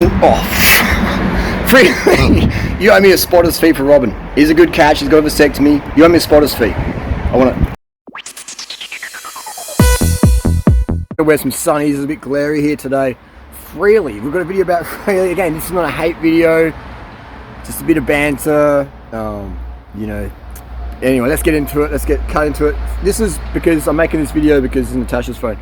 off. Freelee, you owe me a spotter's fee for Robin. He's a good catch, he's got a vasectomy. You owe me a spotter's fee. I want to wear some sunnies, it's a bit glary here today. Freelee, we've got a video about Freelee. Again, this is not a hate video, just a bit of banter, Anyway, let's get into it, cut into it. This is because I'm making this video because it's Natasha's phone.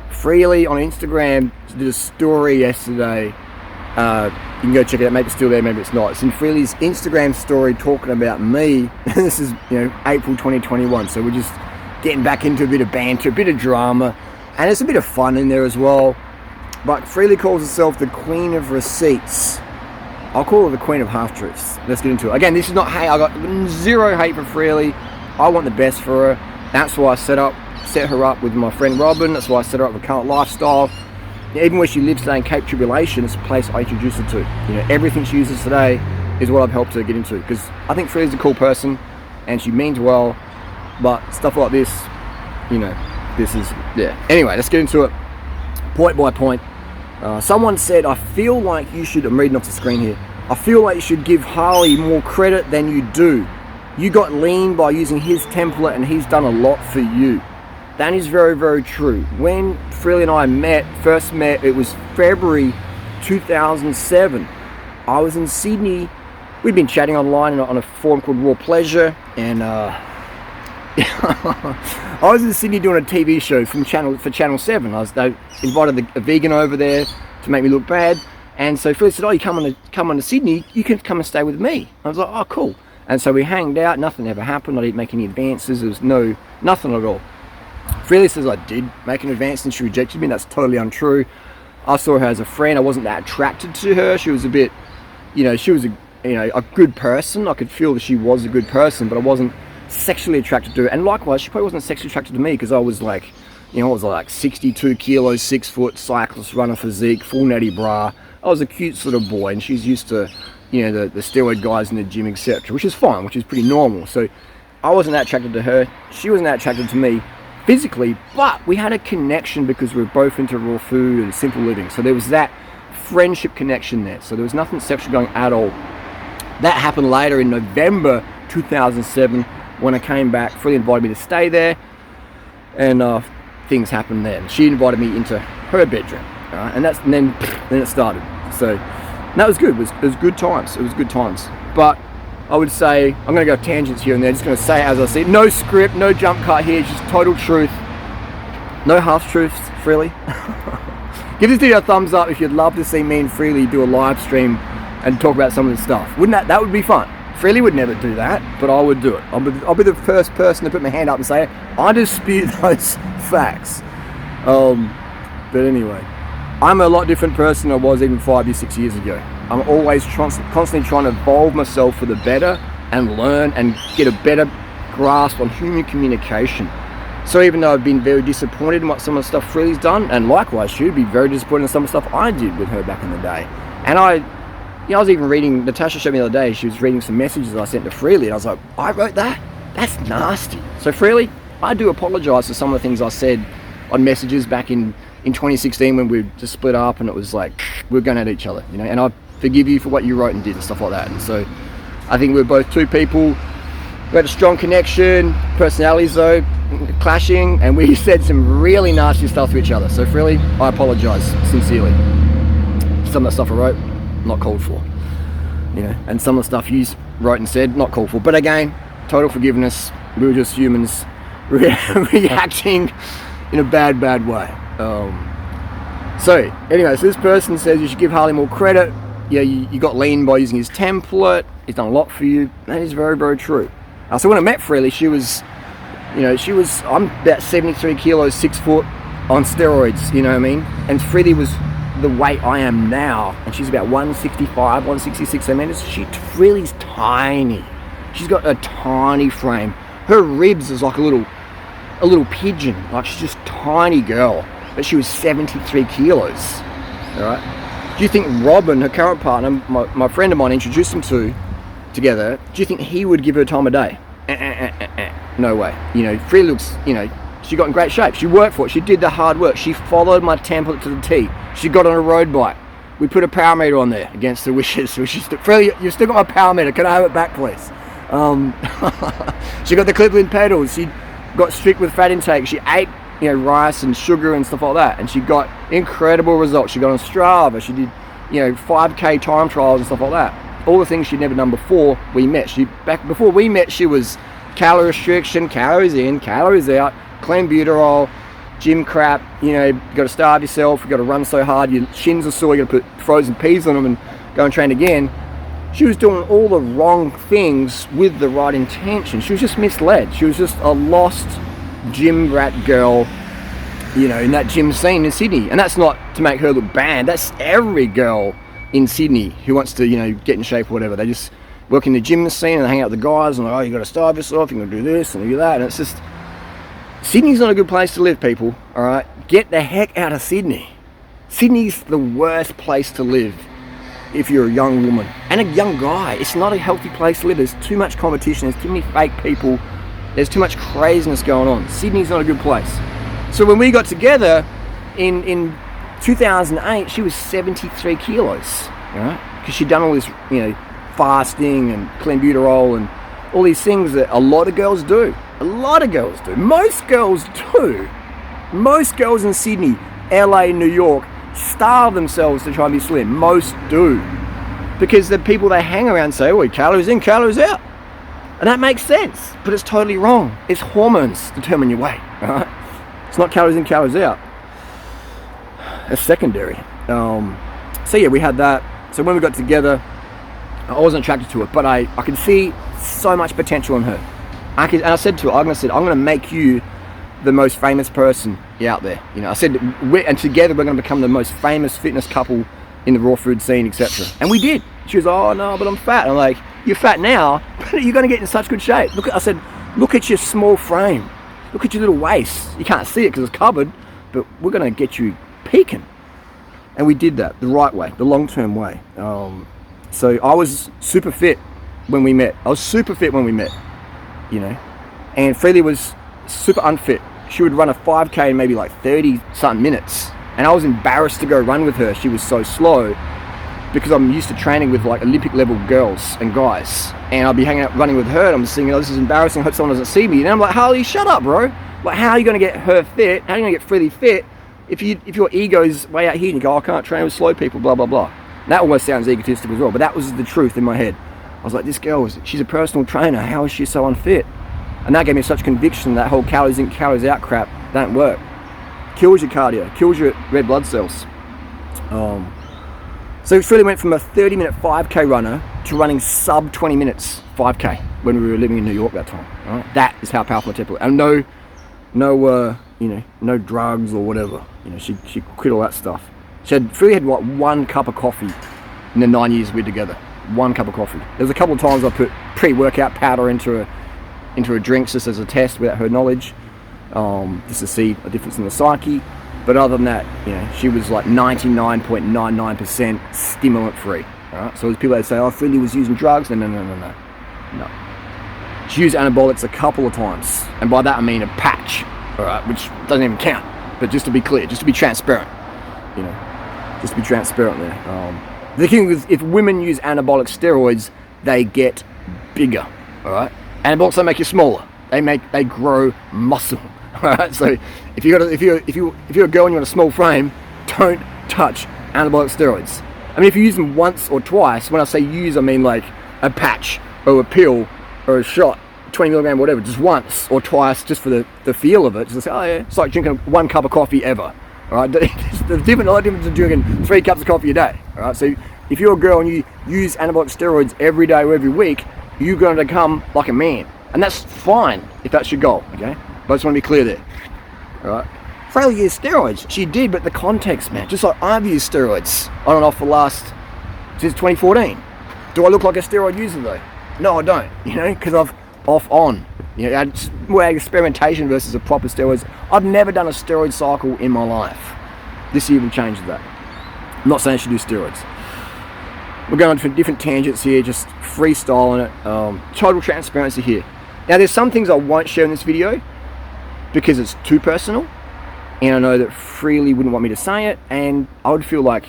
Freelee on Instagram did a story yesterday. You can go check it out, maybe it's still there, maybe it's not. It's in Freelee's Instagram story talking about me. This is, April 2021, so we're just getting back into a bit of banter, a bit of drama, and it's a bit of fun in there as well. But Freelee calls herself the Queen of Receipts. I'll call her the Queen of Half-Truths. Let's get into it. Again, this is not hate. I got zero hate for Freelee. I want the best for her. That's why I set her up with my friend Robin. That's why I set her up with Current Lifestyle. Even where she lives today in Cape Tribulation, it's a place I introduced her to. Everything she uses today is what I've helped her get into. Because I think Freelee's a cool person, and she means well. But stuff like this, this is, yeah. Anyway, let's get into it. Point by point. Someone said, I feel like you should, I'm reading off the screen here. I feel like you should give Harley more credit than you do. You got lean by using his template and he's done a lot for you. That is very, very true. When Freelee and I first met, it was February 2007. I was in Sydney. We'd been chatting online on a forum called Raw Pleasure, and I was in Sydney doing a TV show for Channel 7. They invited a vegan over there to make me look bad, and so Freelee said, "Oh, you come on to Sydney? You can come and stay with me." I was like, "Oh, cool." And so we hanged out. Nothing ever happened. I didn't make any advances. There was nothing at all. Freelee says I did make an advance and she rejected me. That's totally untrue. I saw her as a friend. I wasn't that attracted to her. She was a bit, she was a good person. I could feel that she was a good person, but I wasn't sexually attracted to her. And likewise, she probably wasn't sexually attracted to me because I was like, I was like 62 kilos, 6 foot, cyclist, runner physique, full natty bra. I was a cute sort of boy, and she's used to, the steroid guys in the gym, etc., which is fine, which is pretty normal. So I wasn't that attracted to her. She wasn't that attracted to me physically, but we had a connection because we were both into raw food and simple living. So there was that friendship connection there. So there was nothing sexual going at all. That happened later in November 2007 when I came back. Freelee invited me to stay there, and things happened there. She invited me into her bedroom, and then it started. So that was good. It was good times. It was good times. But I would say, I'm going to go tangents here and there, just going to say it as I see it. No script, no jump cut here, just total truth. No half-truths, Freelee. Give this video a thumbs up if you'd love to see me and Freelee do a live stream and talk about some of this stuff. That would be fun. Freelee would never do that, but I would do it. I'll be the first person to put my hand up and say, I dispute those facts. But anyway, I'm a lot different person than I was even 5 years, 6 years ago. I'm always constantly trying to evolve myself for the better and learn and get a better grasp on human communication. So even though I've been very disappointed in what some of the stuff Freelee's done, and likewise she'd be very disappointed in some of the stuff I did with her back in the day. And I was even reading, Natasha showed me the other day, she was reading some messages I sent to Freelee, and I was like, I wrote that? That's nasty. So Freelee, I do apologise for some of the things I said on messages back in 2016 when we just split up and it was like, we were going at each other, and I forgive you for what you wrote and did and stuff like that. And so I think we're both two people who had a strong connection, personalities though, clashing, and we said some really nasty stuff to each other. So Freelee, I apologise sincerely. Some of the stuff I wrote, not called for. And some of the stuff you wrote and said, not called for. But again, total forgiveness. We were just humans reacting in a bad way. So anyway, so this person says you should give Harley more credit. Yeah, you got lean by using his template. He's done a lot for you. That is very, very true. So when I met Freelee, she was, I'm about 73 kilos, 6 foot on steroids, you know what I mean? And Freelee was the weight I am now, and she's about 165, 166 centimeters. Freelee's tiny. She's got a tiny frame. Her ribs is like a little pigeon. Like, she's just a tiny girl, but she was 73 kilos. All right. Do you think Robin, her current partner, my friend of mine introduced them together, do you think he would give her time of day? No way. Freelee looks, she got in great shape. She worked for it. She did the hard work. She followed my template to the T. She got on a road bike. we put a power meter on there against the wishes. Freelee, you've still got my power meter. Can I have it back, please? She got the Cleveland pedals. She got strict with fat intake. She ate, rice and sugar and stuff like that, and she got incredible results. She got on Strava. She did, 5K time trials and stuff like that. All the things she'd never done before we met. Back before we met, she was calorie restriction, calories in, calories out, clean butyrol, gym crap. You got to starve yourself. You got to run so hard. Your shins are sore. You got to put frozen peas on them and go and train again. She was doing all the wrong things with the right intention. She was just misled. She was just a lost gym rat girl, in that gym scene in Sydney. And that's not to make her look bad. That's every girl in Sydney who wants to, get in shape or whatever. They just work in the gym scene and they hang out with the guys and you got to starve yourself, you got to do this and do that. And it's just, Sydney's not a good place to live, people. All right, get the heck out of Sydney. Sydney's the worst place to live if you're a young woman and a young guy. It's not a healthy place to live. There's too much competition. There's too many fake people. There's too much craziness going on. Sydney's not a good place. So when we got together in 2008, she was 73 kilos, right? Because she'd done all this, fasting and clean butyrol and all these things that a lot of girls do. A lot of girls do. Most girls do. Most girls in Sydney, LA, New York starve themselves to try and be slim. Most do. Because the people they hang around say, well, calories in, calories out. And that makes sense, but it's totally wrong. It's hormones determine your weight, right? It's not calories in, calories out. It's secondary. So yeah, we had that. So when we got together, I wasn't attracted to it, but I could see so much potential in her. And I said to her, I'm going to make you the most famous person out there. I said, and together we're going to become the most famous fitness couple in the raw food scene, etc. And we did. She was, oh no, but I'm fat. I'm like, you're fat now, but you're going to get in such good shape. I said, look at your small frame. Look at your little waist. You can't see it because it's covered, but we're going to get you peaking. And we did that the right way, the long-term way. So I was super fit when we met. And Freelee was super unfit. She would run a 5K in maybe like 30-something minutes. And I was embarrassed to go run with her. She was so slow because I'm used to training with like Olympic level girls and guys. And I'd be hanging out running with her and I'm just thinking, oh, this is embarrassing. I hope someone doesn't see me. And I'm like, Harley, shut up, bro. Like, how are you going to get her fit? How are you going to get Freelee fit if your ego's way out here and you go, I can't train with slow people, blah, blah, blah. And that almost sounds egotistic as well, but that was the truth in my head. I was like, this girl, she's a personal trainer. How is she so unfit? And that gave me such conviction that whole calories in, calories out crap don't work. Kills your cardio, kills your red blood cells. So it really went from a 30-minute 5K runner to running sub 20 minutes 5K when we were living in New York that time. Right? That is how powerful my temper was. And no drugs or whatever. She quit all that stuff. Freelee had what, 1 cup of coffee in the 9 years we were together. 1 cup of coffee. There was a couple of times I put pre-workout powder into a drink just as a test without her knowledge, just to see a difference in the psyche. But other than that, she was like 99.99% stimulant free. Right? So there's people that say, oh, Freelee was using drugs. No. She used anabolics a couple of times. And by that I mean a patch, all right, which doesn't even count. But just to be clear, just to be transparent, just to be transparent there. The thing is, if women use anabolic steroids, they get bigger, all right? Anabolics don't make you smaller. They grow muscle. All right, so if you're a girl and you want a small frame, don't touch anabolic steroids. I mean, if you use them once or twice, when I say use, I mean like a patch or a pill or a shot, 20 milligram, whatever, just once or twice, just for the feel of it. Just to say, oh yeah, it's like drinking 1 cup of coffee ever. All right, there's a lot of difference than drinking 3 cups of coffee a day. All right, so if you're a girl and you use anabolic steroids every day or every week, you're going to become like a man, and that's fine if that's your goal. Okay. But I just want to be clear there. Alright. Freelee used steroids. She did, but the context, man. Just like I've used steroids on and off since 2014. Do I look like a steroid user though? No, I don't. Because I've off-on. It's more experimentation versus a proper steroids. I've never done a steroid cycle in my life. This year will change that. I'm not saying I should do steroids. We're going on different tangents here, just freestyling it. Total transparency here. Now, there's some things I won't share in this video because it's too personal, and I know that Freelee wouldn't want me to say it, and I would feel like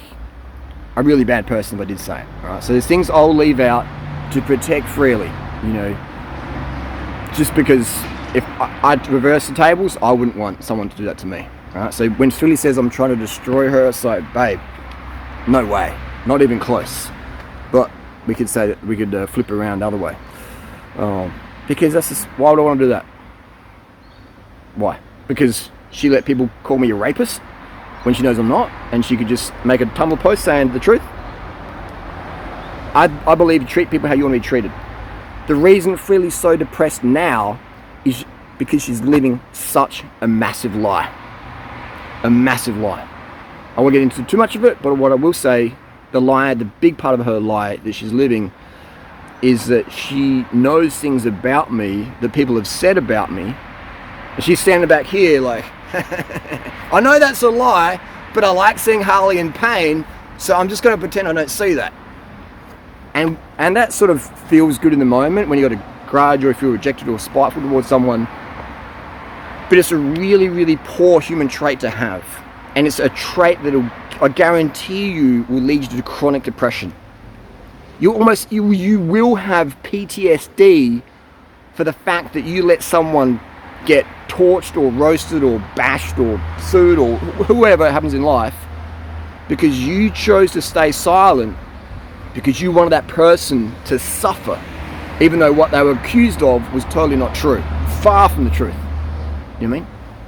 a really bad person if I did say it. All right, so there's things I'll leave out to protect Freelee, you know, just because if I'd reverse the tables, I wouldn't want someone to do that to me. All right, so when Freelee says I'm trying to destroy her, it's like, babe, no way, not even close. But we could say that we could flip around the other way, because that's just, why would I want to do that? Why? Because she let people call me a rapist when she knows I'm not, and she could just make a Tumblr post saying the truth. I believe you treat people how you want to be treated. The reason Freelee's so depressed now is because she's living such a massive lie. A massive lie. I won't get into too much of it, but what I will say, the big part of her lie that she's living is that she knows things about me that people have said about me. And she's standing back here like, I know that's a lie, but I like seeing Harley in pain, so I'm just going to pretend I don't see that. And that sort of feels good in the moment when you got a grudge or if you're rejected or spiteful towards someone. But it's a really, really poor human trait to have. And it's a trait that I guarantee you will lead you to chronic depression. You will have PTSD for the fact that you let someone get torched or roasted or bashed or sued or whoever happens in life because you chose to stay silent because you wanted that person to suffer, even though what they were accused of was totally not true, far from the truth. You know what I mean?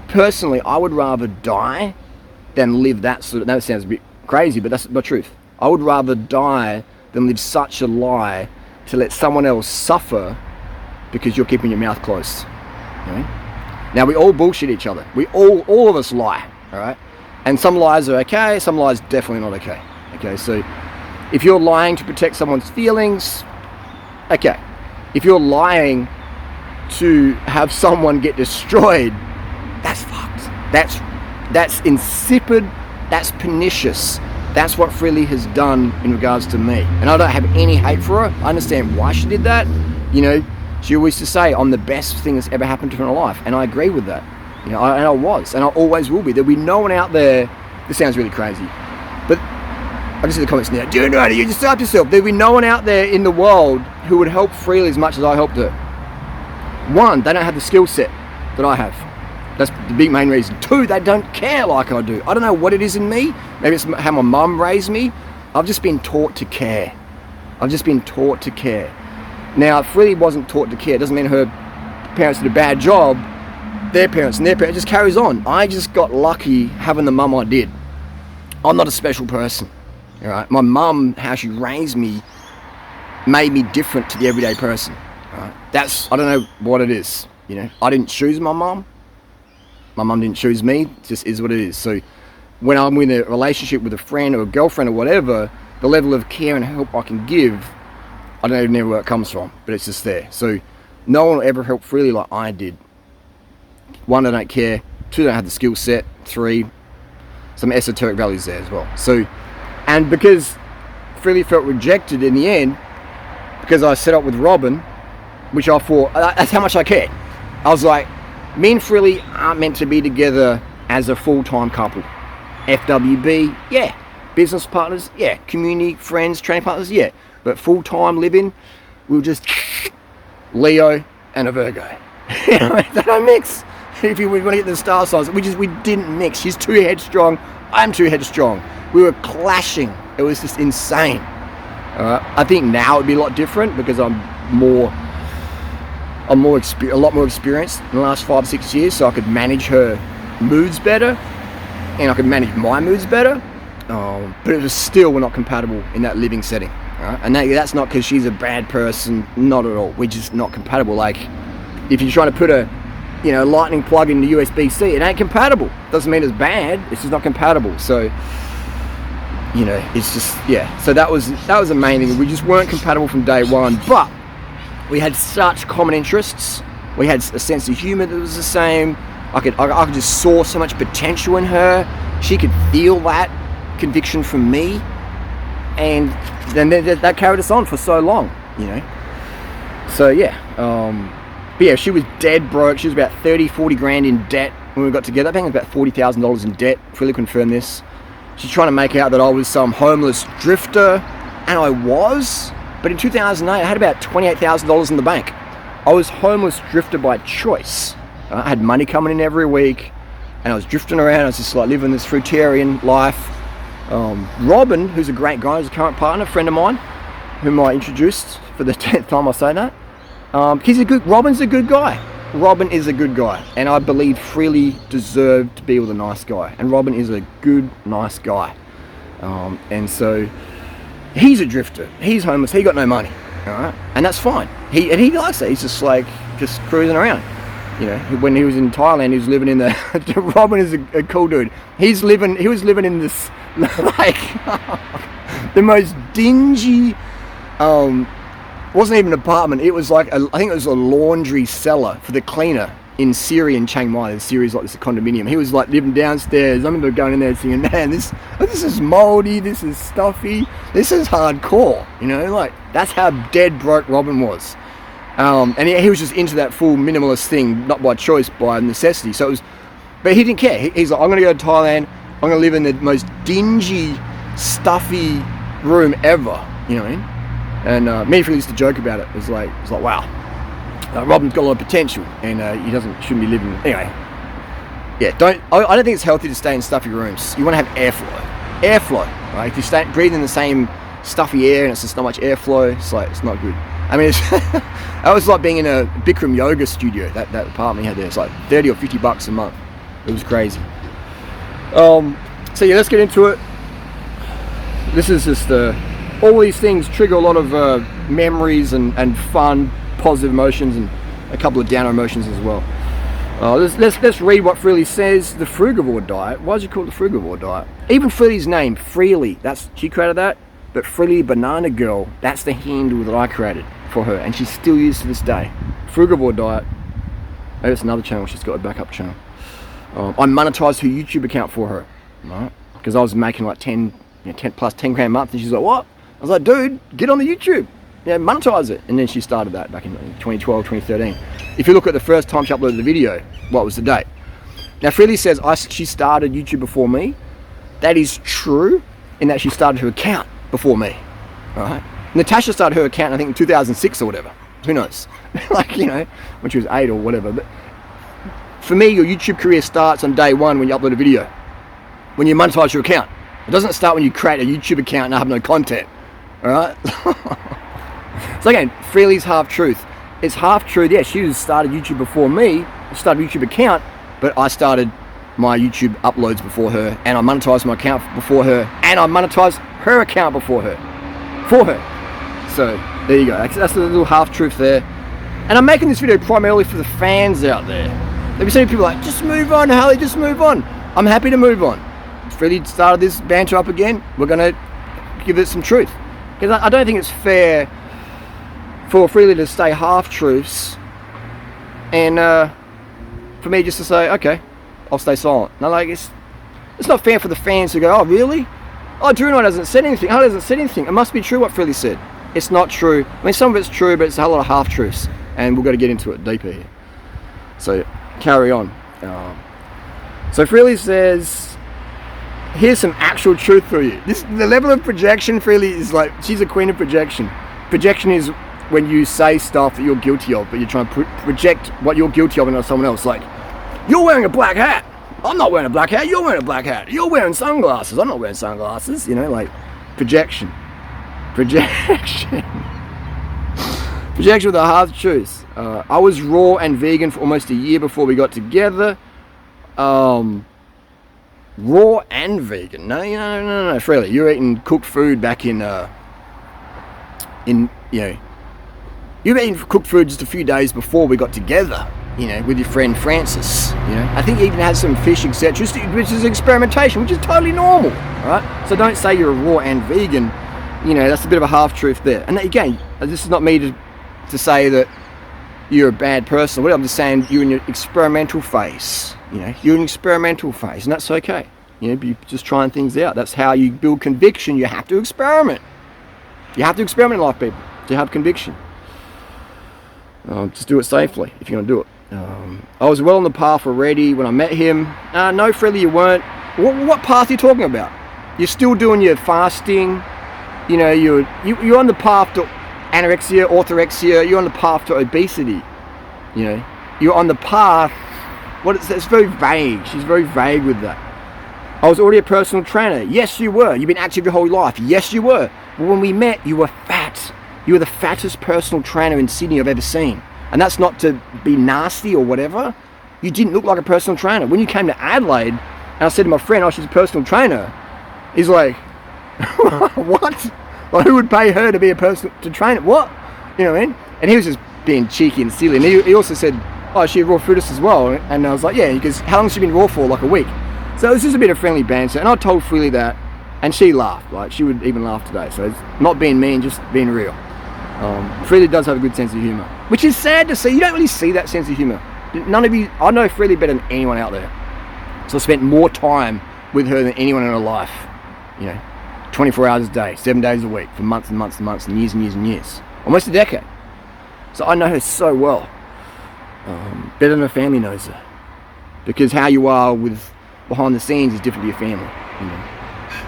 Personally, I would rather die than live that sort of, that sounds a bit crazy, but that's the truth. I would rather die than live such a lie to let someone else suffer because you're keeping your mouth closed. You know what I mean? Now, we all bullshit each other. All of us lie, all right? And some lies are okay, some lies definitely not okay. Okay, so if you're lying to protect someone's feelings, okay. If you're lying to have someone get destroyed, that's fucked. That's insipid, that's pernicious. That's what Freelee has done in regards to me. And I don't have any hate for her. I understand why she did that. You know, she always used to say, I'm the best thing that's ever happened to her in her life. And I agree with that. You know, and I was, and I always will be. There'll be no one out there, this sounds really crazy, but I just see the comments now, Durianrider, you just stopped yourself. There'll be no one out there in the world who would help Freelee as much as I helped her. One, they don't have the skill set that I have. That's the big main reason. Two, they don't care like I do. I don't know what it is in me. Maybe it's how my mum raised me. I've just been taught to care. I've just been taught to care. Now, if Freelee wasn't taught to care, it doesn't mean her parents did a bad job. Their parents and their parents, it just carries on. I just got lucky having the mum I did. I'm not a special person. All right? My mum, how she raised me, made me different to the everyday person. All right? I don't know what it is. You know, I didn't choose my mum. My mum didn't choose me. It just is what it is. So when I'm in a relationship with a friend or a girlfriend or whatever, the level of care and help I can give, I don't even know where it comes from, but it's just there. So no one will ever help Freelee like I did. One, I don't care. Two, I don't have the skill set. Three, some esoteric values there as well. So, and because Freelee felt rejected in the end, because I set up with Robin, which I thought, that's how much I cared. I was like, me and Freelee aren't meant to be together as a full-time couple. FWB, yeah. Business partners, yeah. Community, friends, training partners, yeah. But full-time living, we were just Leo and a Virgo. They don't mix. If you want to get the star signs, we didn't mix. She's too headstrong, I'm too headstrong. We were clashing. It was just insane. I think now it'd be a lot different because I'm a lot more experienced in the last 5 or 6 years, so I could manage her moods better and I could manage my moods better. But it was still, we're not compatible in that living setting. And that's not because she's a bad person, not at all. We're just not compatible. Like, if you're trying to put a lightning plug in the USB-C, it ain't compatible. Doesn't mean it's bad, it's just not compatible. So, you know, it's just, yeah. So that was the main thing. We just weren't compatible from day one, but we had such common interests. We had a sense of humor that was the same. I could just saw so much potential in her. She could feel that conviction from me, and then that carried us on for so long, you know. So yeah, but yeah, she was dead broke. She was about 30-40 grand in debt when we got together. I think it was about $40,000 in debt. Freelee confirmed this. She's trying to make out that I was some homeless drifter, and I was. But in 2008, I had about $28,000 in the bank. I was homeless drifter by choice. I had money coming in every week, and I was drifting around. I was just like living this fruitarian life. Robin, who's a great guy, who's a current partner, friend of mine, whom I introduced for the 10th time I say that. Robin's a good guy. Robin is a good guy, and I believe Freelee deserved to be with a nice guy, and Robin is a good, nice guy. And so he's a drifter, he's homeless, he got no money, all right? And that's fine. He likes it. He's just like cruising around. You know, when he was in Thailand, he was living in the Robin is a cool dude. He was living in this like the most dingy, wasn't even an apartment. It was like I think it was a laundry cellar for the cleaner in Siri and Chiang Mai. The Siri's like this condominium. He was like living downstairs. I remember going in there singing, man, this is moldy, this is stuffy, this is hardcore. You know, like that's how dead broke Robin was. And he was just into that full minimalist thing, not by choice, by necessity. So it was, but he didn't care. He's like, I'm going to go to Thailand. I'm going to live in the most dingy, stuffy room ever. You know what I mean? And me and Freelee used to joke about it. It was like wow, Robin's got a lot of potential, and shouldn't be living anyway. Yeah, I don't think it's healthy to stay in stuffy rooms. You want to have airflow. Right? If you breathe in the same stuffy air and it's just not much airflow, it's not good. I mean, that was like being in a Bikram yoga studio. That apartment he had there, it's like $30 or $50 a month. It was crazy. So yeah, let's get into it. This is just all these things trigger a lot of memories and fun, positive emotions, and a couple of downer emotions as well. Let's read what Freelee says. The frugivore diet. Why is it called the frugivore diet? Even Freelee's name, Freelee. She created that. But Freelee Banana Girl, that's the handle that I created for her, and she's still used to this day. Frugivore diet. Maybe it's another channel. She's got a backup channel. I monetized her YouTube account for her, right? Because I was making like 10 plus 10 grand a month, and she's like, what? I was like, dude, get on the YouTube, monetize it. And then she started that back in 2012, 2013. If you look at the first time she uploaded the video, what was the date? Now Freelee says she started YouTube before me. That is true, in that she started her account before me. All right. Natasha started her account, I think, in 2006 or whatever. Who knows? Like, you know, when she was 8 or whatever. But for me, your YouTube career starts on day one when you upload a video, when you monetize your account. It doesn't start when you create a YouTube account and have no content. All right. So again, Freelee's half truth. It's half truth. Yeah, she started YouTube before me. Started a YouTube account, but I started my YouTube uploads before her, and I monetized my account before her, and I monetized her account before her, for her. So there you go. That's a little half truth there. And I'm making this video primarily for the fans out there. There'll be so many people like, just move on, Harley, just move on. I'm happy to move on. Freelee started this banter up again. We're gonna give it some truth, because I don't think it's fair for Freelee to say half truths, and for me just to say, okay, I'll stay silent. No, like it's not fair for the fans to go, oh really? Oh, Durianrider hasn't said anything. Harley hasn't said anything. It must be true what Freelee said. It's not true. I mean, some of it's true, but it's a whole lot of half truths, and we've got to get into it deeper here. So carry on. So Freelee says, here's some actual truth for you. The level of projection Freelee is like, she's a queen of projection. Projection is when you say stuff that you're guilty of, but you're trying to project what you're guilty of onto someone else. Like, you're wearing a black hat. I'm not wearing a black hat. You're wearing a black hat. You're wearing sunglasses. I'm not wearing sunglasses. You know, like projection. Projection. Projection with a half truth. I was raw and vegan for almost a year before we got together. Raw and vegan? No, Freelee, you're eating cooked food back you were eating cooked food just a few days before we got together, with your friend Francis, I think he even had some fish, etc., which is experimentation, which is totally normal, right? So don't say you're raw and vegan, that's a bit of a half-truth there. And again, this is not me to say that you're a bad person or whatever. I'm just saying you're in your experimental phase, you're in experimental phase, and that's okay. You're just trying things out. That's how you build conviction. You have to experiment. You have to experiment in life, people, to have conviction. Just do it safely if you're going to do it. I was well on the path already when I met him. No, Freelee, you weren't. What path are you talking about? You're still doing your fasting. You know, you're on the path to anorexia, orthorexia. You're on the path to obesity. You know, you're on the path. It's very vague. She's very vague with that. I was already a personal trainer. Yes, you were. You've been active your whole life. Yes, you were. But when we met, you were fat. You were the fattest personal trainer in Sydney I've ever seen. And that's not to be nasty or whatever. You didn't look like a personal trainer. When you came to Adelaide, and I said to my friend, oh, she's a personal trainer, he's like, what? Like, who would pay her to be a personal trainer? What? You know what I mean? And he was just being cheeky and silly. And he also said, oh, is she a raw foodist as well? And I was like, yeah. He goes, how long has she been raw for? Like a week. So it was just a bit of friendly banter. And I told Freelee that, and she laughed. Like, she would even laugh today. So it's not being mean, just being real. Freelee does have a good sense of humour, which is sad to see. You don't really see that sense of humour. None of you, I know Freelee better than anyone out there. So I spent more time with her than anyone in her life. You know, 24 hours a day, 7 days a week, for months and months and months and years and years and years. Almost a decade. So I know her so well. Better than her family knows her. Because how you are with behind the scenes is different to your family. You know?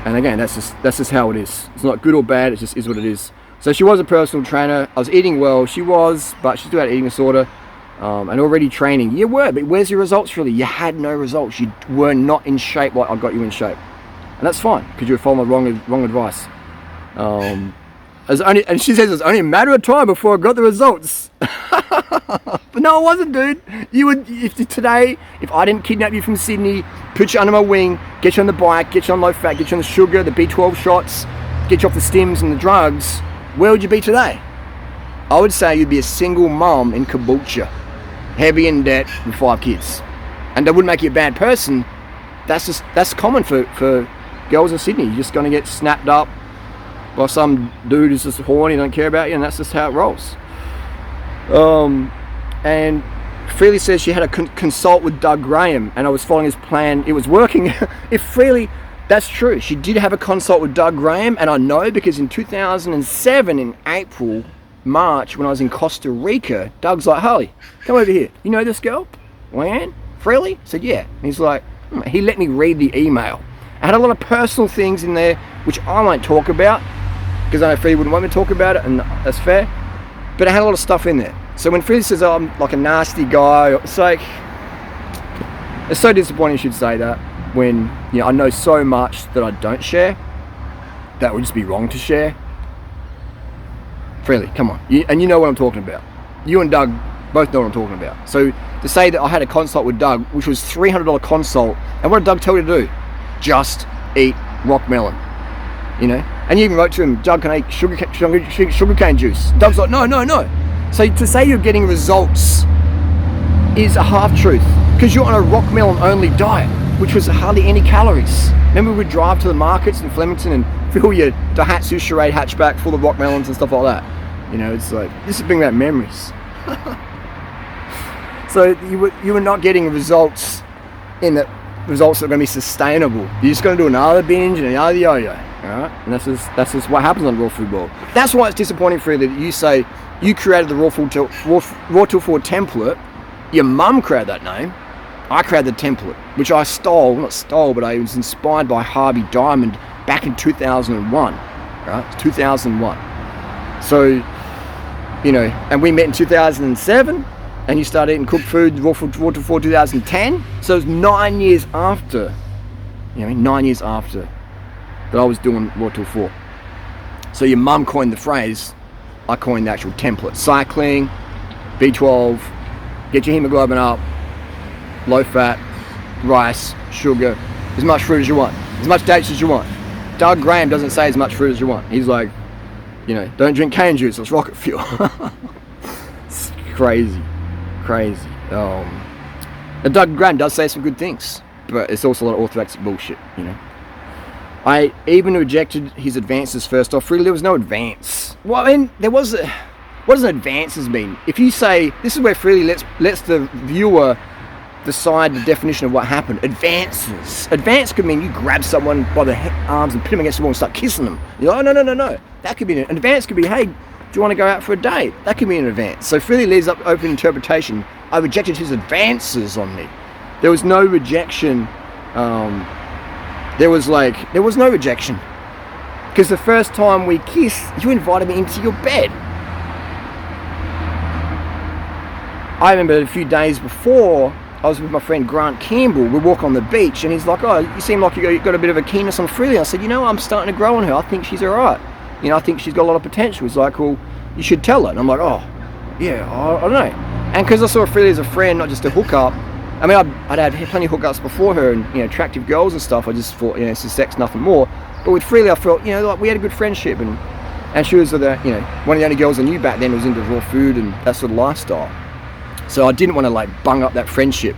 And again, that's just how it is. It's not good or bad, it just is what it is. So she was a personal trainer. I was eating well. She was, but she still had eating disorder. And already training. You were, but where's your results really? You had no results. You were not in shape like I got you in shape. And that's fine, because you were following wrong advice. And she says it's only a matter of time before I got the results. But no, it wasn't, dude. You would, if I didn't kidnap you from Sydney, put you under my wing, get you on the bike, get you on low fat, get you on the sugar, the B12 shots, get you off the stims and the drugs, where would you be today? I would say you'd be a single mom in Caboolture, heavy in debt with 5 kids. And that wouldn't make you a bad person. That's common for girls in Sydney. You're just going to get snapped up by some dude who's just horny, don't care about you, and that's just how it rolls. And Freelee says she had a consult with Doug Graham, and I was following his plan. It was working. If Freelee, that's true. She did have a consult with Doug Graham, and I know because in 2007, in April, March, when I was in Costa Rica, Doug's like, Harley, come over here. You know this girl? Leanne? Freelee? I said, yeah. And he's like, he let me read the email. I had a lot of personal things in there, which I won't talk about, because I know Freelee wouldn't want me to talk about it, and that's fair. But I had a lot of stuff in there. So when Freelee says, oh, I'm like a nasty guy, it's like, it's so disappointing you should say that, when, you know, I know so much that I don't share, that would just be wrong to share. Freelee, come on. And you know what I'm talking about. You and Doug both know what I'm talking about. So to say that I had a consult with Doug, which was $300 consult, and what did Doug tell you to do? Just eat rock melon. You know? And you even wrote to him, Doug, can I eat sugarcane juice? Doug's like, no. So to say you're getting results is a half-truth, because you're on a rock melon only diet, which was hardly any calories. Remember we would drive to the markets in Flemington and fill your Daihatsu Charade hatchback full of rock melons and stuff like that. You know, it's like, this is bringing back memories. So you were not getting results in that results that are going to be sustainable. You're just going to do another binge and another yo-yo. Alright? And that's just what happens on Raw Food World. That's why it's disappointing for you that you say you created the Raw Till 4 template. Your mum created that name. I created the template, which I but I was inspired by Harvey Diamond back in 2001. Right? 2001. So, you know, and we met in 2007, and you started eating cooked food, Raw Till 4 2010. So it was 9 years after, 9 years after that I was doing Raw Till 4. So your mum coined the phrase, I coined the actual template. Cycling, B12, get your hemoglobin up, low fat, rice, sugar, as much fruit as you want, as much dates as you want. Doug Graham doesn't say as much fruit as you want. He's like, you know, don't drink cane juice, it's rocket fuel. It's crazy. And Doug Graham does say some good things, but it's also a lot of orthodox bullshit, you know. I even rejected his advances first off. Really, there was no advance. Well, I mean, what does advances mean? If you say, this is where Freelee lets the viewer decide the definition of what happened. Advances. Advance could mean you grab someone by the arms and put them against the wall and start kissing them. You're like, oh, no. That could be an advance. Could be, hey, do you want to go out for a date? That could be an advance. So Freelee leaves up open interpretation. I rejected his advances on me. There was no rejection there was no rejection. Because the first time we kissed, you invited me into your bed. I remember a few days before, I was with my friend Grant Campbell. We walk on the beach, and he's like, "Oh, you seem like you got a bit of a keenness on Freelee." I said, I'm starting to grow on her. I think she's all right. I think she's got a lot of potential. He's like, "Well, you should tell her." And I'm like, "Oh, yeah, I don't know." And because I saw Freelee as a friend, not just a hookup. I mean, I'd had plenty of hookups before her, and attractive girls and stuff. I just thought, it's just sex, nothing more. But with Freelee, I felt, like we had a good friendship, and she was one of the only girls I knew back then who was into raw food and that sort of lifestyle. So I didn't want to bung up that friendship.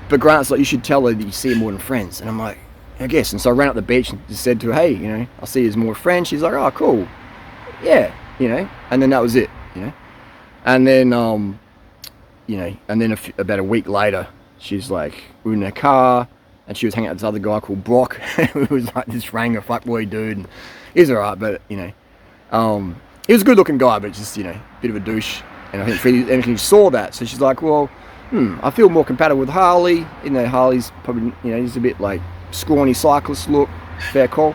But Grant's like, "You should tell her that you see her more than friends." And I'm like, "I guess." And so I ran up the beach and just said to her, "Hey, I see you as more friends." She's like, "Oh, cool. Yeah," And then that was it, And then, about a week later, she's like, we were in her car, and she was hanging out with this other guy called Brock, who was like this ranger fuckboy dude, and he's alright, but he was a good looking guy, but just bit of a douche. And I think Freelee saw that, so she's like, "Well, I feel more compatible with Harley." Harley's probably he's a bit like scrawny cyclist look, fair call,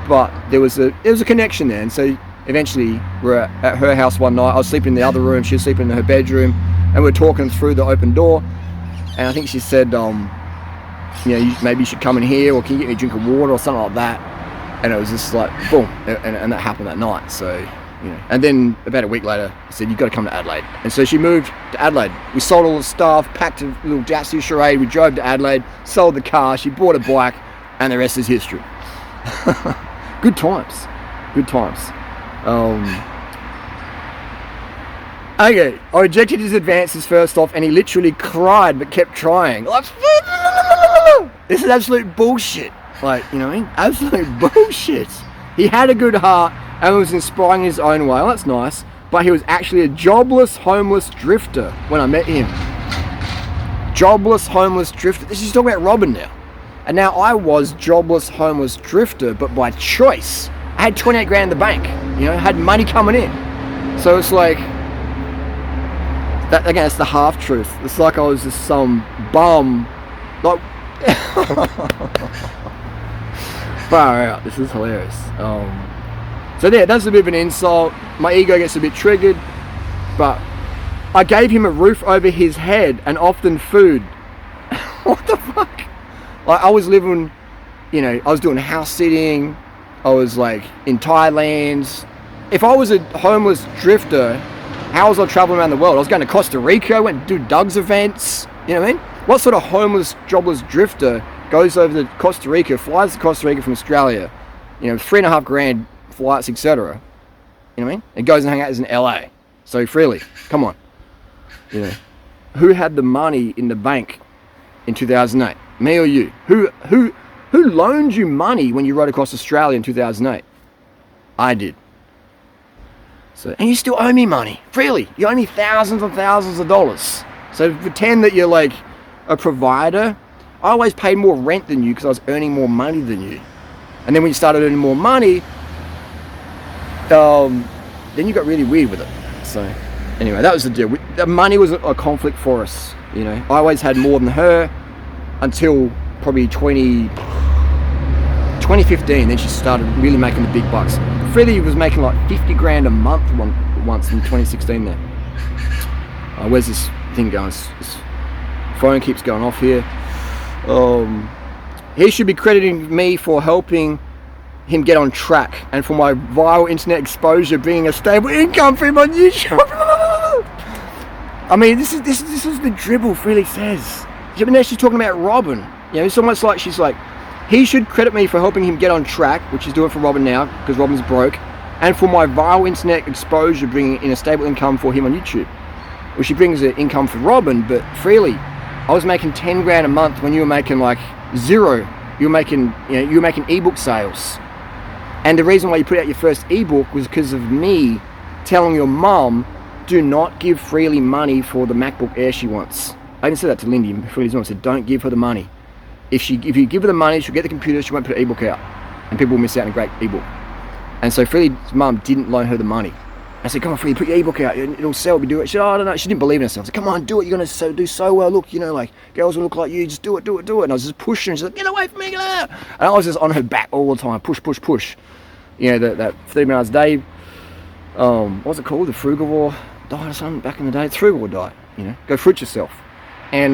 but there was a connection there. And so eventually we're at her house one night. I was sleeping in the other room, she was sleeping in her bedroom, and we're talking through the open door. And I think she said, maybe you should come in here, or can you get me a drink of water or something like that. And it was just like, boom, and that happened that night. So, and then about a week later, I said, "You've got to come to Adelaide." And so she moved to Adelaide. We sold all the stuff, packed a little Datsun charade, we drove to Adelaide, sold the car, she bought a bike, and the rest is history. Good times. Okay, I rejected his advances first off, and he literally cried but kept trying. This is absolute bullshit. Absolute bullshit. He had a good heart and was inspiring in his own way. Well, that's nice. But he was actually a jobless, homeless drifter when I met him. Jobless, homeless drifter. This is talking about Robin now. And now I was jobless, homeless drifter, but by choice. I had 28 grand in the bank. Had money coming in. So it's like, that again, it's the half truth. It's like I was just some bum. Far out. This is hilarious. So yeah, that's a bit of an insult. My ego gets a bit triggered, but I gave him a roof over his head and often food. What the fuck? I was living, I was doing house sitting. I was in Thailand. If I was a homeless drifter, how was I traveling around the world? I was going to Costa Rica, went to do Doug's events. You know what I mean? What sort of homeless, jobless drifter goes over to Costa Rica, flies to Costa Rica from Australia, $3.5 grand flights, etc. You know what I mean? And goes and hangs out in LA. So Freelee, come on. Who had the money in the bank in 2008? Me or you? Who loaned you money when you rode across Australia in 2008? I did. So, and you still owe me money. Freelee, you owe me thousands and thousands of dollars. So pretend that you're a provider. I always paid more rent than you because I was earning more money than you. And then when you started earning more money, then you got really weird with it. So anyway, that was the deal. The money was a conflict for us. I always had more than her until probably 2015. Then she started really making the big bucks. Freelee was making 50 grand a month once in 2016 there. Where's this thing going? This phone keeps going off here. He should be crediting me for helping him get on track and for my viral internet exposure, bringing a stable income for him on YouTube. I mean, this is the dribble Freelee says. But now she's talking about Robin. It's almost like she's like, he should credit me for helping him get on track, which he's doing for Robin now because Robin's broke, and for my viral internet exposure, bringing in a stable income for him on YouTube. Well, she brings an income for Robin, but Freelee, I was making 10 grand a month when you were making zero. You were making ebook sales. And the reason why you put out your first ebook was because of me telling your mum, do not give Freelee money for the MacBook Air she wants. I didn't say that to Lindy. Freelee's mum said, don't give her the money. If you give her the money, she'll get the computer, she won't put an ebook out. And people will miss out on a great ebook. And so Freelee's mum didn't loan her the money. I said, come on, Freelee, put your ebook out. It'll sell. We do it. She said, oh, I don't know. She didn't believe in herself. I said, come on, do it. You're going to do so well. Look, you know, like, girls will look like you. Just do it, do it, do it. And I was just pushing. She's like, get away from me, get out. And I was just on her back all the time. Push, push, push. You know, that 30 minutes a day. What was it called? The frugivore diet or something back in the day. It's frugivore diet. You know, go fruit yourself. And,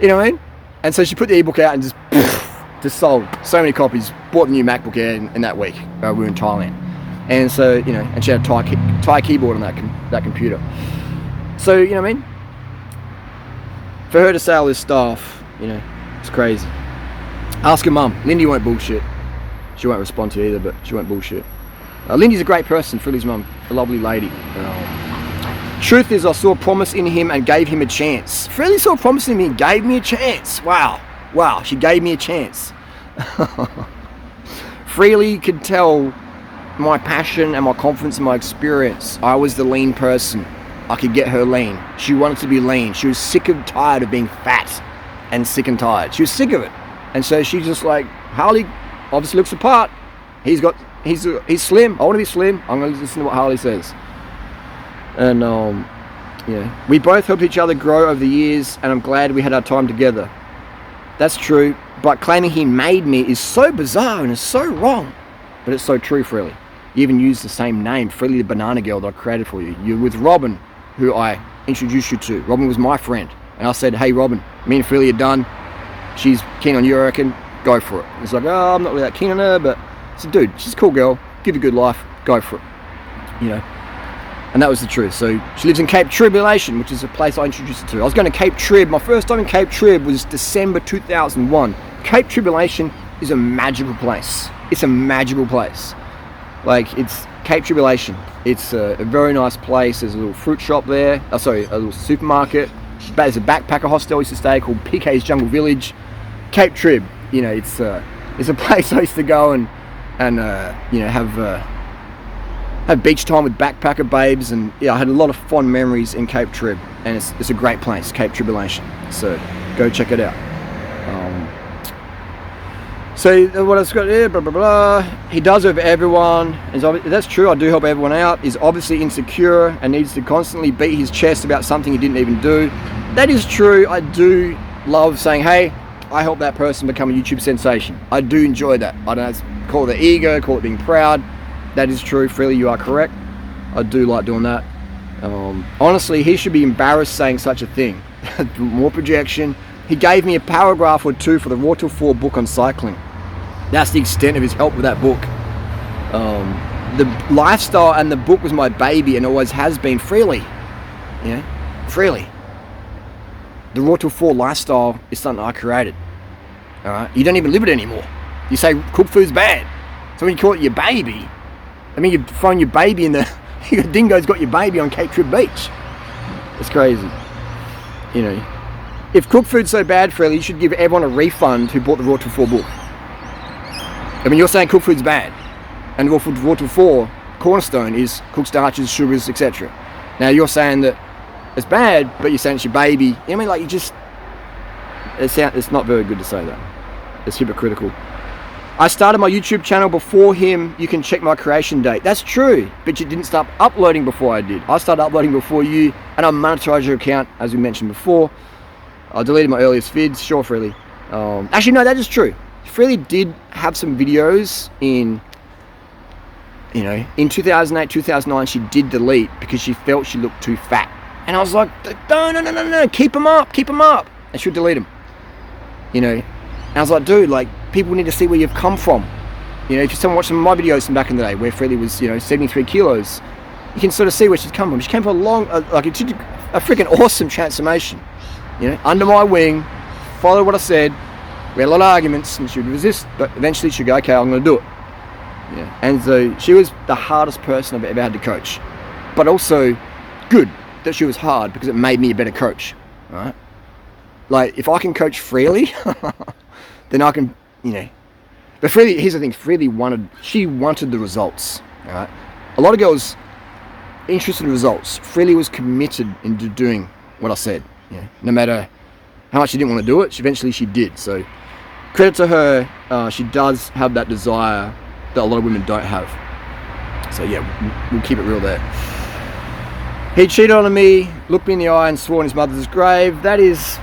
you know what I mean? And so she put the ebook out and just sold so many copies. Bought the new MacBook Air in that week. We were in Thailand. And so, you know, and she had a Thai keyboard on that computer. So, you know what I mean? For her to say all this stuff, you know, it's crazy. Ask her mum. Lindy won't bullshit. She won't respond to it either, but she won't bullshit. Lindy's a great person, Freelee's mum, a lovely lady. Truth is, I saw promise in him and gave him a chance. Freelee saw promise in me and gave me a chance. Wow. Wow, she gave me a chance. Freelee could tell my passion and my confidence and my experience. I was the lean person. I could get her lean. She wanted to be lean. She was sick and tired of being fat and sick and tired. She was sick of it. And so she's just like, Harley obviously looks the part. He's slim. I want to be slim. I'm going to listen to what Harley says. And yeah, we both helped each other grow over the years, and I'm glad we had our time together. That's true, but claiming he made me is so bizarre and is so wrong. But it's so true, Freelee. You even use the same name, Freelee the Banana Girl, that I created for you. You're with Robin, who I introduced you to. Robin was my friend. And I said, hey, Robin, me and Freelee are done. She's keen on you, I reckon. Go for it. It's like, oh, I'm not really that keen on her, but I said, dude, she's a cool girl. Give her a good life. Go for it. You know. And that was the truth. So she lives in Cape Tribulation, which is a place I introduced her to. I was going to Cape Trib. My first time in Cape Trib was December 2001. Cape Tribulation is a magical place. It's a magical place. Like, it's Cape Tribulation. It's a very nice place. There's a little fruit shop there. Oh, sorry, a little supermarket. There's a backpacker hostel I used to stay called PK's Jungle Village. Cape Trib, you know, it's a place I used to go and you know, have beach time with backpacker babes, and yeah, I had a lot of fond memories in Cape Trib, and it's a great place, Cape Tribulation. So go check it out. So what else got here? Blah blah blah. He does over everyone. That's true. I do help everyone out. Is obviously insecure and needs to constantly beat his chest about something he didn't even do. That is true. I do love saying, hey, I helped that person become a YouTube sensation. I do enjoy that. I don't know, call it the ego, call it being proud. That is true, Freelee, you are correct. I do like doing that. Honestly, he should be embarrassed saying such a thing. More projection. He gave me a paragraph or two for the Raw Till 4 book on cycling. That's the extent of his help with that book. The lifestyle and the book was my baby and always has been. Freelee. You know? Freelee. The Raw Till 4 lifestyle is something I created. Alright? You don't even live it anymore. You say cooked food's bad. So when you call it your baby, I mean, you've thrown your baby in the... Your dingo's got your baby on Cape Trib Beach. It's crazy. You know. If cooked food's so bad, Freelee, you should give everyone a refund who bought the Raw Till 4 book. I mean, you're saying cooked food's bad. And Raw Till 4 cornerstone is cooked starches, sugars, etc. Now, you're saying that it's bad, but you're saying it's your baby. You know what I mean? Like, you just... It's not very good to say that. It's hypocritical. I started my YouTube channel before him. You can check my creation date. That's true, but you didn't start uploading before I did. I started uploading before you, and I monetized your account, as we mentioned before. I deleted my earliest vids. Sure, Freelee. Actually, no, that is true. Freelee did have some videos in 2008, 2009. She did delete because she felt she looked too fat. And I was like, no, keep them up. And she'll delete them. You know, and I was like, dude, like, people need to see where you've come from. You know, if you someone watched some of my videos from back in the day where Freelee was, 73 kilos, you can sort of see where she's come from. She came from a freaking awesome transformation. You know, under my wing, followed what I said. We had a lot of arguments and she would resist, but eventually she'd go, okay, I'm going to do it. Yeah. And so she was the hardest person I've ever had to coach. But also good that she was hard because it made me a better coach. All right? Like, if I can coach Freelee, then I can, But Freelee, here's the thing, Freelee wanted the results. All right? A lot of girls interested in results. Freelee was committed into doing what I said. Yeah. No matter how much she didn't want to do it, eventually she did. So credit to her, she does have that desire that a lot of women don't have. So yeah, we'll keep it real there. He cheated on me, looked me in the eye and swore on his mother's grave. That is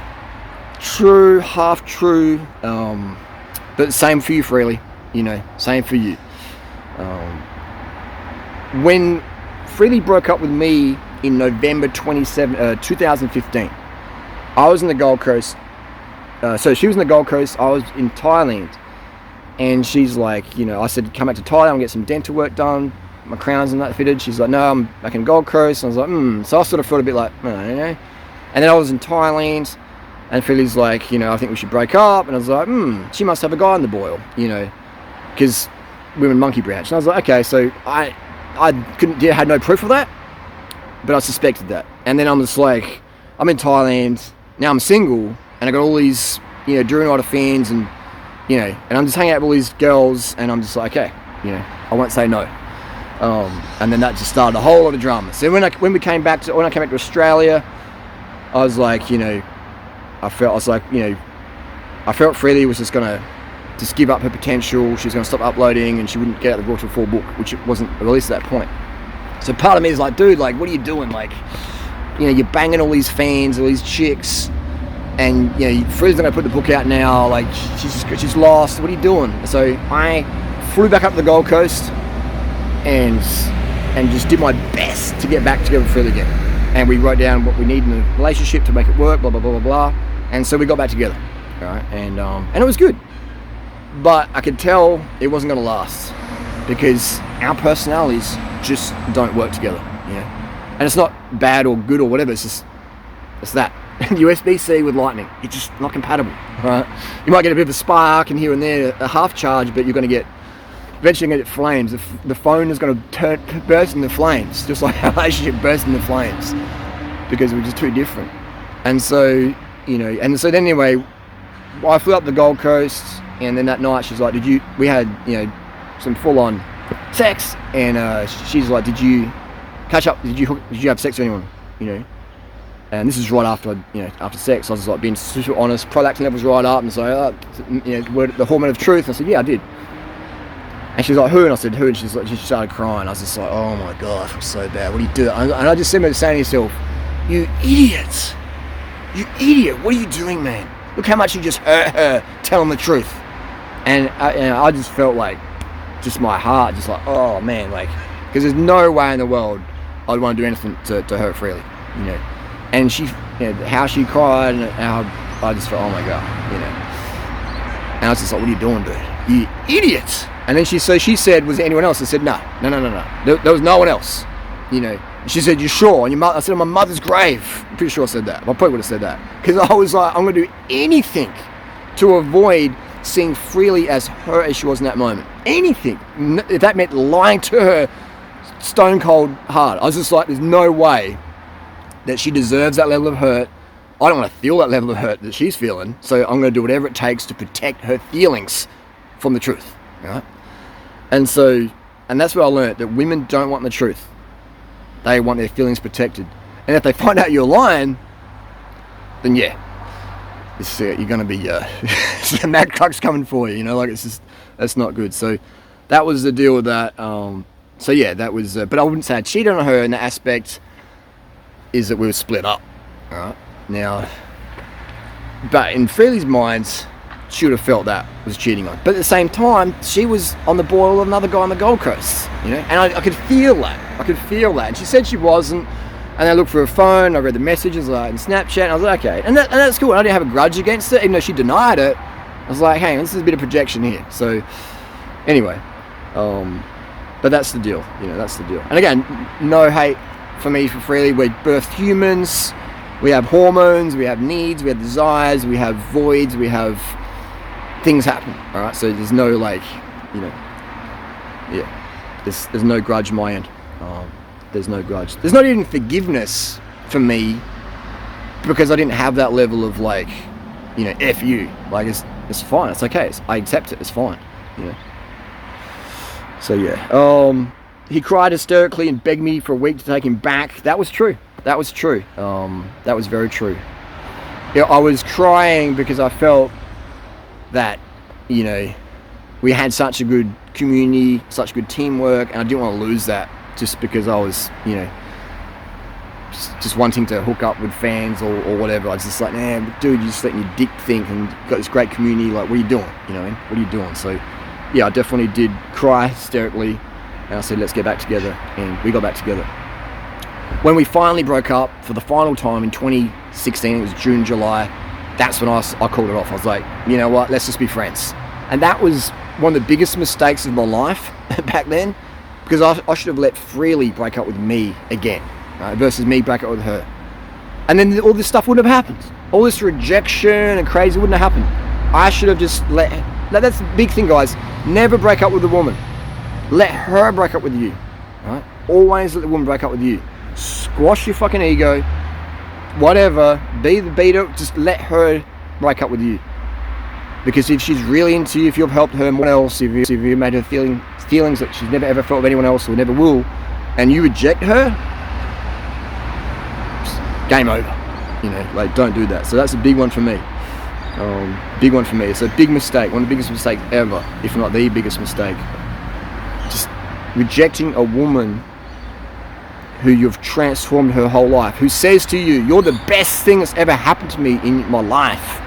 true, half true, but same for you, Freelee. You know, same for you. When Freelee broke up with me in November 2015, I was in the Gold Coast. So she was in the Gold Coast, I was in Thailand. And she's like, you know, I said, come back to Thailand and get some dental work done. My crowns and that fitted. She's like, no, I'm back in Gold Coast. And I was like, So I sort of felt a bit like, you know. And then I was in Thailand, and Freelee's like, you know, I think we should break up. And I was like, she must have a guy in the boil, you know, because we were in Monkey Branch. And I was like, okay, so I had no proof of that, but I suspected that. And then I'm just like, I'm in Thailand, now I'm single, and I got all these, you know, Durianrider fans, and, you know, and I'm just hanging out with all these girls, and I'm just like, okay, you know, I won't say no. And then that just started a whole lot of drama. So when I came back to Australia, I was like, you know, I felt Freelee was just gonna just give up her potential. She was gonna stop uploading, and she wouldn't get out the Water 4 book, which it wasn't released at that point. So part of me is like, dude, like, what are you doing? Like, you know, you're banging all these fans, all these chicks, and, you know, Freelee's gonna put the book out now. Like, she's lost. What are you doing? So I flew back up to the Gold Coast and just did my best to get back together with Freelee again. And we wrote down what we need in a relationship to make it work, blah, blah, blah, blah, blah. And so we got back together, right? And it was good. But I could tell it wasn't gonna last, because our personalities just don't work together, you know? And it's not bad or good or whatever, it's that. USB-C with lightning, it's just not compatible, right? You might get a bit of a spark and here and there, a half charge, but eventually you're gonna get flames. The phone is gonna burst into flames, just like our relationship burst into flames, because we're just too different. And so, you know, and so then anyway, I flew up the Gold Coast, and then that night she's like, we had, you know, some full-on sex, and she's like, did you catch up, did you have sex with anyone, you know? And this is right after sex. I was like being super honest, prolactin levels right up, and so, you know, the hormone of truth. And I said, yeah, I did. And she's like, who? And I said, who? And she started crying. I was just like, oh my gosh, I'm so bad. What do you do? And I just remember saying to yourself, you idiot, what are you doing, man? Look how much you just hurt her telling the truth. And I just felt like, just my heart, just like, oh man, like, because there's no way in the world I'd want to do anything to hurt Freelee, you know. And she, you know, how she cried, and how I just felt, oh my god, you know. And I was just like, what are you doing, dude? You idiot! And then she said, was there anyone else? I said, no. There was no one else, you know. And she said, you sure? And I said, on my mother's grave. I'm pretty sure I said that. I probably would have said that, because I was like, I'm going to do anything to avoid seeing Freelee as her as she was in that moment. Anything. If that meant lying to her stone cold hard. I was just like, there's no way that she deserves that level of hurt. I don't want to feel that level of hurt that she's feeling, so I'm going to do whatever it takes to protect her feelings from the truth, right? And that's what I learned, that women don't want the truth. They want their feelings protected. And if they find out you're lying, then yeah, you're going to be, the mad truck's coming for you, you know, like, it's just, that's not good. So that was the deal with that. So yeah, that was, but I wouldn't say I cheated on her in the aspect is that we were split up, right? Now, but in Freelee's mind, she would have felt that was cheating on. But at the same time, she was on the boil of another guy on the Gold Coast, you know? And I could feel that. And she said she wasn't. And I looked for her phone, I read the messages like in Snapchat, and I was like, okay. And that's cool. I didn't have a grudge against it, even though she denied it. I was like, hang on, this is a bit of projection here. So, anyway, but that's the deal, you know, that's the deal. And again, no hate for me, for Freelee. We're birthed humans. We have hormones, we have needs, we have desires, we have voids, we have things happen, all right? So there's no, like, you know, yeah, there's no grudge on my end. There's no grudge. There's not even forgiveness for me, because I didn't have that level of, like, you know, F you. Like, it's fine, it's okay, I accept it, it's fine, you know? So yeah, he cried hysterically and begged me for a week to take him back. That was true. That was true. That was very true. Yeah, I was crying because I felt that, you know, we had such a good community, such good teamwork, and I didn't want to lose that just because I was, you know, just wanting to hook up with fans or whatever. I was just like, nah, dude, you're just letting your dick think, and you've got this great community, like, what are you doing? You know, what are you doing? So, yeah, I definitely did cry hysterically, and I said, let's get back together, and we got back together. When we finally broke up for the final time in 2016, it was June, July, that's when I called it off. I was like, you know what, let's just be friends. And that was one of the biggest mistakes of my life back then, because I should have let Freelee break up with me again, right, versus me break up with her. And then all this stuff wouldn't have happened. All this rejection and crazy wouldn't have happened. I should have just let her. That's the big thing, guys. Never break up with a woman. Let her break up with you. Right? Always let the woman break up with you. Squash your fucking ego. Whatever. Be the beater. Just let her break up with you. Because if she's really into you, if you've helped her more else, if you made her feelings that she's never ever felt with anyone else or never will, and you reject her, game over. You know, like, don't do that. So that's a big one for me. Big one for me. It's a big mistake. One of the biggest mistakes ever, if not the biggest mistake. Just rejecting a woman who you've transformed her whole life, who says to you, you're the best thing that's ever happened to me in my life.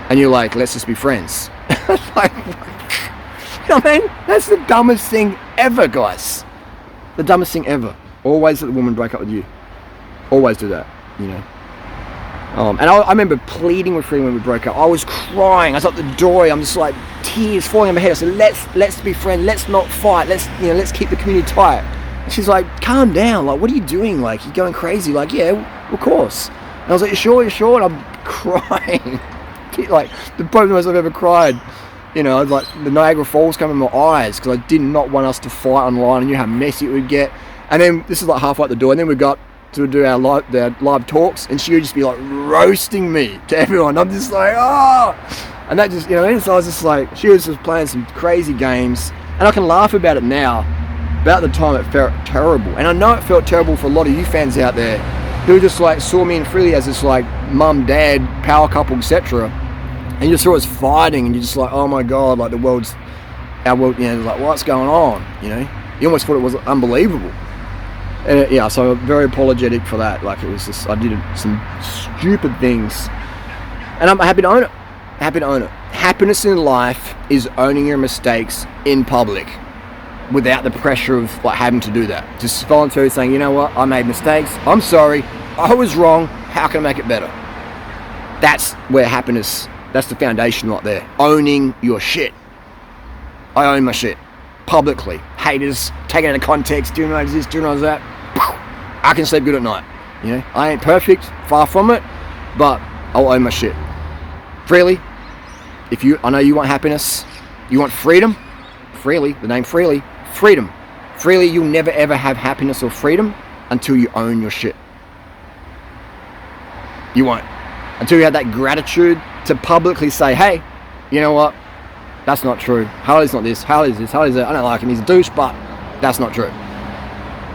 And you're like, let's just be friends. Like, you know what I mean? That's the dumbest thing ever, guys. The dumbest thing ever. Always let the woman break up with you. Always do that, you know. And I remember pleading with Freelee when we broke up. I was crying. I was at the door. I'm just like, tears falling on my head. I said, let's be friends. Let's not fight. Let's keep the community tight. And she's like, calm down. Like, what are you doing? Like, you're going crazy. Like, yeah, of course. And I was like, you're sure? And I'm crying. Like, probably the most I've ever cried. You know, like the Niagara Falls coming in my eyes because I did not want us to fight online, and you know how messy it would get. And then this is like halfway at the door, and then we got to do our live talks, and she would just be like roasting me to everyone. I'm just like, oh, and that just, you know, so I was just like, she was just playing some crazy games, and I can laugh about it now. About the time it felt terrible, and I know it felt terrible for a lot of you fans out there who just like saw me and Freelee as this like mum, dad, power couple, etc. And you saw us fighting, and you're just like, oh my god, like our world, you know, like, what's going on? You know, you almost thought it was unbelievable. And yeah, so I'm very apologetic for that. Like, it was just, I did some stupid things, and I'm happy to own it. Happy to own it. Happiness in life is owning your mistakes in public, without the pressure of like having to do that. Just voluntarily saying, you know what, I made mistakes. I'm sorry. I was wrong. How can I make it better? That's where happiness. That's the foundation right there. Owning your shit. I own my shit. Publicly. Haters, taking it out of context, doing this, doing that. I can sleep good at night. You know, I ain't perfect, far from it, but I'll own my shit. Freelee, I know you want happiness, you want freedom. Freelee, the name Freelee, freedom. Freelee, you'll never ever have happiness or freedom until you own your shit. You won't. Until you have that gratitude to publicly say, hey, you know what? That's not true. Harley's not this. Harley's this. Harley's that. I don't like him. He's a douche, but that's not true.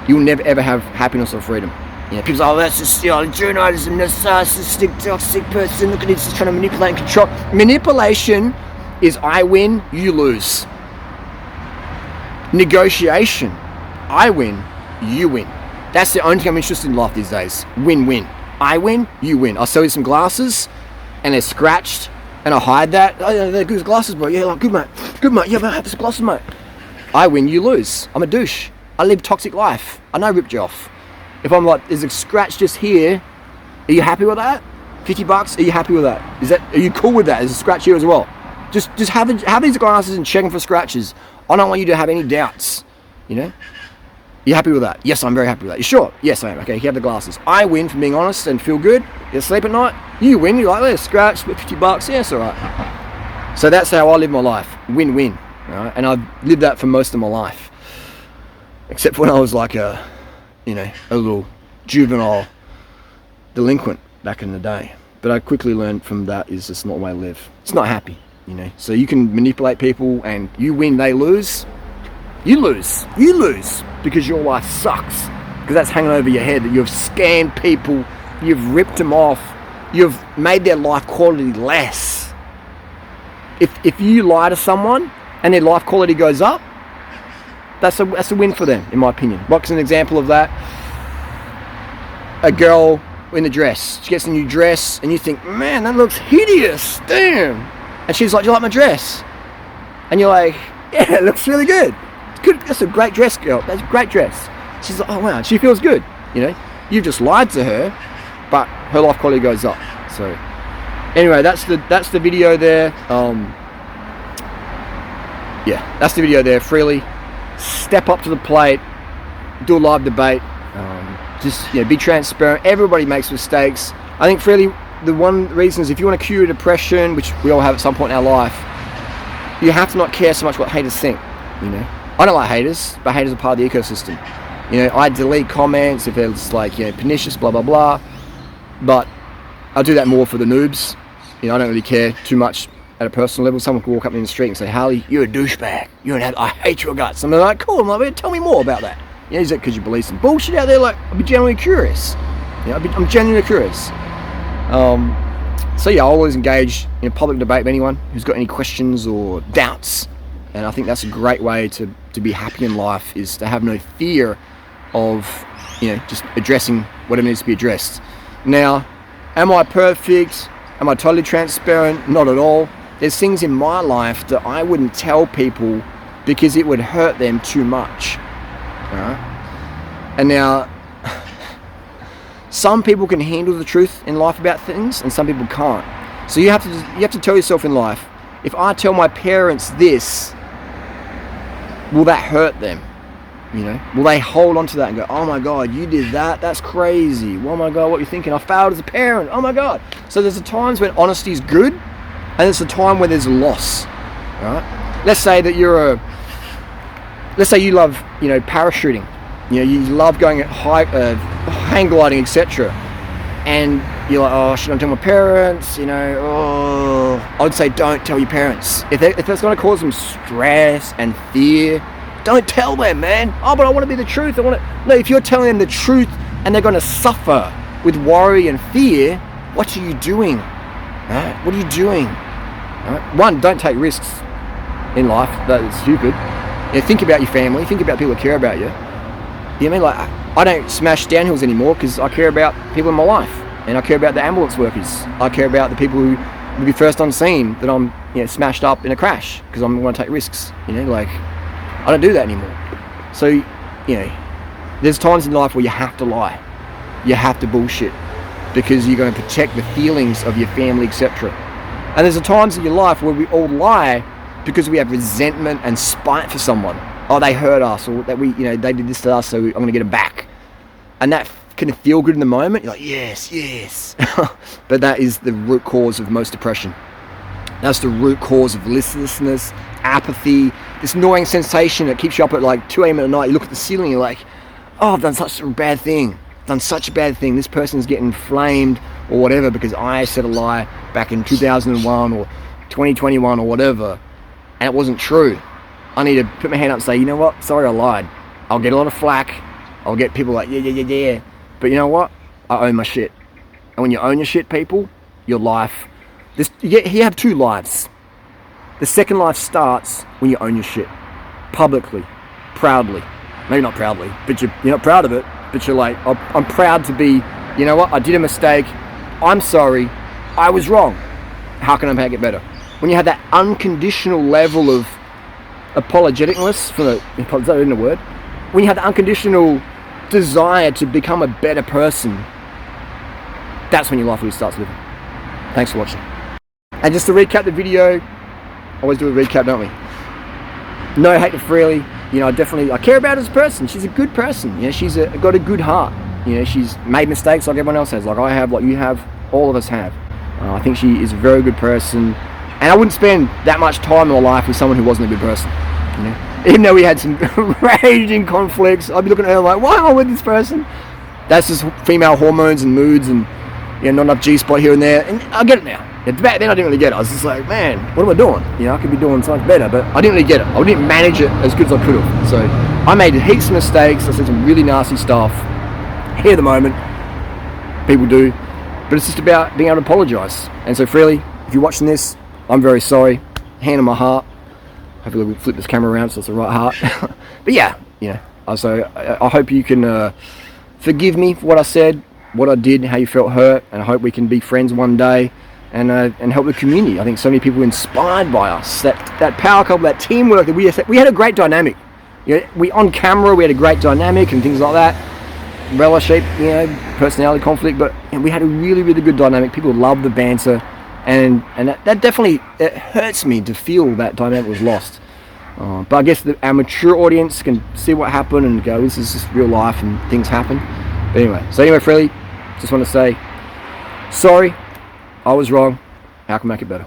You'll never ever have happiness or freedom. You know, people say, oh, that's just, you know, Durianrider's a narcissistic, toxic person. Look at this, he's trying to manipulate and control. Manipulation is I win, you lose. Negotiation, I win, you win. That's the only thing I'm interested in life these days. Win-win. I win, you win. I'll sell you some glasses, and they're scratched, and I hide that. Oh, yeah, they're good glasses, bro. Yeah, like, good mate. Good mate. Yeah, but I have some glasses, mate. I win, you lose. I'm a douche. I live a toxic life. I know I ripped you off. If I'm like, there's a scratch just here, are you happy with that? $50? Are you happy with that? Are you cool with that? There's a scratch here as well. Just have these glasses and check them for scratches. I don't want you to have any doubts. You know? You happy with that? Yes, I'm very happy with that. You sure? Yes, I am. Okay, you have the glasses. I win from being honest and feel good. You sleep at night. You win. You're like, there's a scratch, $50. Yeah, it's all right. So that's how I live my life. Win-win. Right? And I've lived that for most of my life. Except when I was like a little juvenile delinquent back in the day. But I quickly learned from that is just not the way I live. It's not happy, you know. So you can manipulate people, and you win, they lose. You lose. You lose because your life sucks. Because that's hanging over your head, that you've scammed people, you've ripped them off, you've made their life quality less. If you lie to someone, and their life quality goes up, that's a win for them, in my opinion. What's an example of that? A girl in a dress. She gets a new dress, and you think, man, that looks hideous. Damn. And she's like, do you like my dress? And you're like, yeah, it looks really good. It's good. That's a great dress, girl. That's a great dress. She's like, oh wow, she feels good. You know, you've just lied to her, but her life quality goes up. So anyway, that's the video there. Yeah, that's the video there. Freelee, step up to the plate, do a live debate. Just be transparent. Everybody makes mistakes. I think Freelee, the one reason is if you want to cure depression, which we all have at some point in our life, you have to not care so much what haters think. You know, I don't like haters, but haters are part of the ecosystem. You know, I delete comments if it's like, pernicious, blah blah blah. But I do that more for the noobs. You know, I don't really care too much at a personal level. Someone can walk up in the street and say, Harley, you're a douchebag. I hate your guts. And they're like, cool. I'm like, tell me more about that. Yeah, is it because you believe some bullshit out there? Like, I'd be genuinely curious. I'm genuinely curious. So yeah, I always engage in a public debate with anyone who's got any questions or doubts. And I think that's a great way to be happy in life, is to have no fear of, just addressing whatever needs to be addressed. Now, am I perfect? Am I totally transparent? Not at all. There's things in my life that I wouldn't tell people because it would hurt them too much. And now, some people can handle the truth in life about things, and some people can't. So you have to tell yourself in life, if I tell my parents this, will that hurt them? Will they hold on to that and go, oh my God, you did that? That's crazy. Oh my God, what are you thinking? I failed as a parent. Oh my God. So there's the times when honesty is good, and there's the time where there's loss. Right? Let's say that let's say you love, parachuting. You love going at hang gliding, etc. And you're like, oh, should I tell my parents? I'd say don't tell your parents. If that's going to cause them stress and fear, don't tell them, man. Oh, but I want to be the truth. No, if you're telling them the truth and they're going to suffer with worry and fear, what are you doing? Right? What are you doing? Right? One, don't take risks in life. That's stupid. Think about your family. Think about people that care about you. You know what I mean? Like, I don't smash downhills anymore because I care about people in my life, and I care about the ambulance workers. I care about the people who will be first on scene that I'm, smashed up in a crash because I'm going to take risks. I don't do that anymore. So, there's times in life where you have to lie, you have to bullshit because you're going to protect the feelings of your family, etc. And there's times in your life where we all lie because we have resentment and spite for someone. Oh, they hurt us, or that they did this to us, so I'm going to get it back. And that can feel good in the moment. You're like, yes. But that is the root cause of most depression. That's the root cause of listlessness, apathy, this annoying sensation that keeps you up at like 2 a.m. at night. You look at the ceiling and you're like, oh, I've done such a bad thing. This person's getting flamed or whatever because I said a lie back in 2001 or 2021 or whatever, and it wasn't true. I need to put my hand up and say, you know what? Sorry, I lied. I'll get a lot of flack. I'll get people like, yeah. But you know what? I own my shit. And when you own your shit, people, your life, you have two lives. The second life starts when you own your shit. Publicly. Proudly. Maybe not proudly, but you're not proud of it. But you're like, I'm proud to be, you know what? I did a mistake. I'm sorry. I was wrong. How can I make it better? When you have that unconditional level of apologeticness, is that even a word? When you have the unconditional desire to become a better person, that's when your life really starts living. Thanks for watching. And just to recap the video, always do a recap, don't we? No hate to Freelee. I care about her as a person. She's a good person. She's got a good heart. She's made mistakes like everyone else has, like I have, like you have, all of us have. I think she is a very good person. And I wouldn't spend that much time in my life with someone who wasn't a good person. Even though we had some raging conflicts, I'd be looking at her like, why am I with this person? That's just female hormones and moods and not enough G-spot here and there. And I get it now. Back then I didn't really get it. I was just like, man, what am I doing? I could be doing so much better, but I didn't really get it. I didn't manage it as good as I could have. So I made heaps of mistakes. I said some really nasty stuff. Here at the moment, people do. But it's just about being able to apologise. And so Freelee, if you're watching this, I'm very sorry. Hand on my heart. hopefully we'll flip this camera around so it's the right heart. But yeah, you know, so I hope you can forgive me for what I said, what I did, how you felt hurt, and I hope we can be friends one day and help the community. I think so many people were inspired by us. That power couple, that teamwork that we had a great dynamic. You know, we on camera we had a great dynamic and things like that. Relish shape, you know, personality conflict, but you know, we had a really, really good dynamic. People loved the banter, and that definitely, it hurts me to feel that dynamic was lost. But I guess our mature audience can see what happened and go, this is just real life and things happen. But anyway, Freelee, just want to say sorry, I was wrong. How can I make it better?